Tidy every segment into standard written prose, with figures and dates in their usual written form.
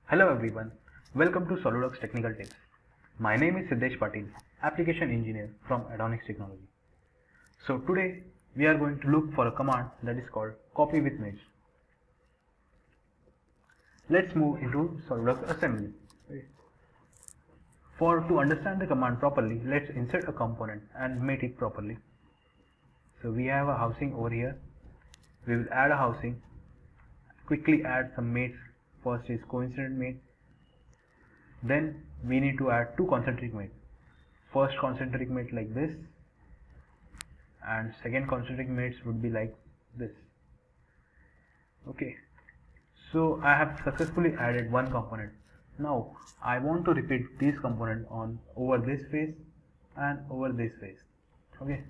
Hello everyone, welcome to SOLIDWORKS Technical Tips. My name is Siddesh Patil, Application Engineer from Adonics Technology. So today we are going to look for a command that is called copy with mates. Let's move into SOLIDWORKS assembly. To understand the command properly, let's insert a component and mate it properly. So we have a housing over here. We will add a housing, quickly add some mates. First is coincident mate, then we need to add two concentric mates. First concentric mate like this, and second concentric mates would be like this. Okay, so I have successfully added one component. Now I want to repeat this component on over this face and over this face. Okay,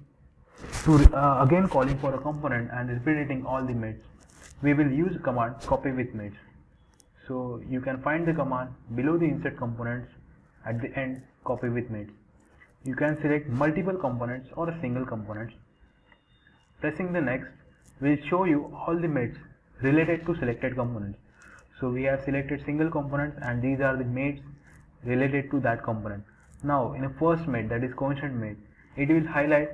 to again calling for a component and repeating all the mates, we will use command copy with mates. So you can find the command below the insert components, at the end copy with mates. You can select multiple components or a single component. Pressing the next will show you all the mates related to selected components. So we have selected single components and these are the mates related to that component. Now in a first mate, that is coincident mate, it will highlight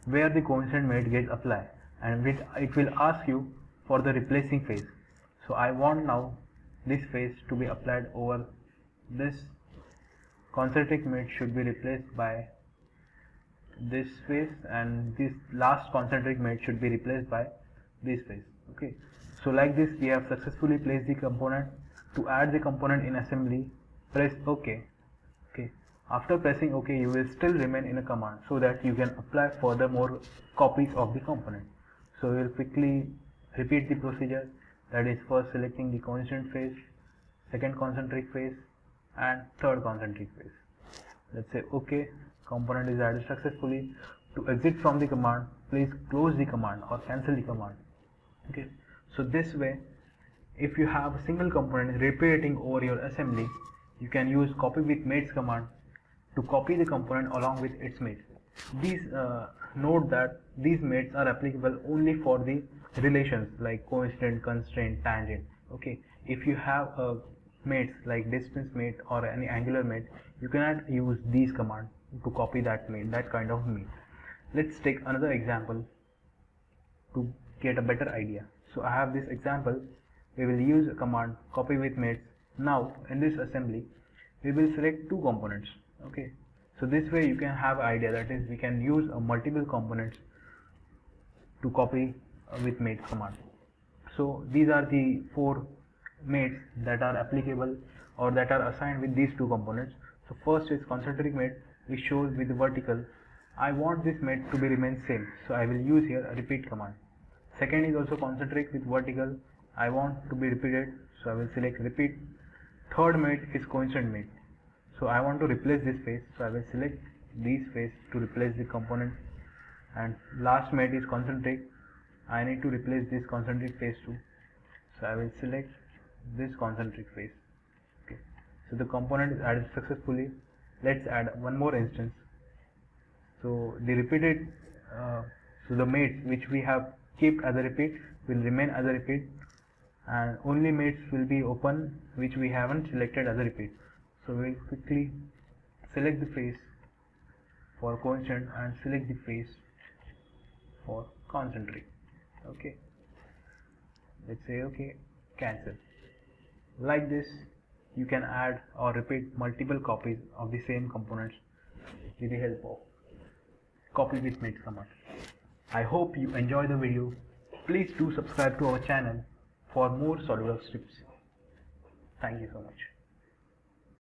where the coincident mate gets applied and it will ask you for the replacing face. So I want now this face to be applied over this concentric mate should be replaced by this face, and this last concentric mate should be replaced by this face. Okay, so like this we have successfully placed the component. To add the component in assembly, press OK. Okay, after pressing OK, you will still remain in a command so that you can apply further more copies of the component. So we will quickly repeat the procedure. That is first selecting the coincident phase, second concentric phase and third concentric phase. Let's say OK, component is added successfully. To exit from the command, please close the command or cancel the command. Okay, so this way if you have a single component repeating over your assembly, you can use copy with mates command to copy the component along with its mates. Note that these mates are applicable only for the relations like coincident, constraint, tangent. Okay, if you have a mates like distance mate or any angular mate, you cannot use these commands to copy that mate, that kind of mate. Let's take another example to get a better idea. So I have this example. We will use a command copy with mates. Now in this assembly we will select two components. Okay, so this way you can have an idea, that is we can use multiple components to copy with mates command. So these are the four mates that are applicable or that are assigned with these two components. So first is concentric mate, which shows with the vertical. I want this mate to be remain same, so I will use here a repeat command. Second is also concentric with vertical. I want to be repeated, so I will select repeat. Third mate is coincident mate, so I want to replace this face, so I will select these face to replace the component. And last mate is concentric. I need to replace this concentric face too, so I will select this concentric face. Okay, so the component is added successfully. Let's add one more instance. So the repeated, so the mates which we have kept as a repeat will remain as a repeat, and only mates will be open which we haven't selected as a repeat. So we'll quickly select the face for coincident and select the face for concentric. Okay, let's say OK, cancel. Like this you can add or repeat multiple copies of the same components with the help of copy with mates command. I hope you enjoy the video. Please do subscribe to our channel for more SOLIDWORKS tips. Thank you so much.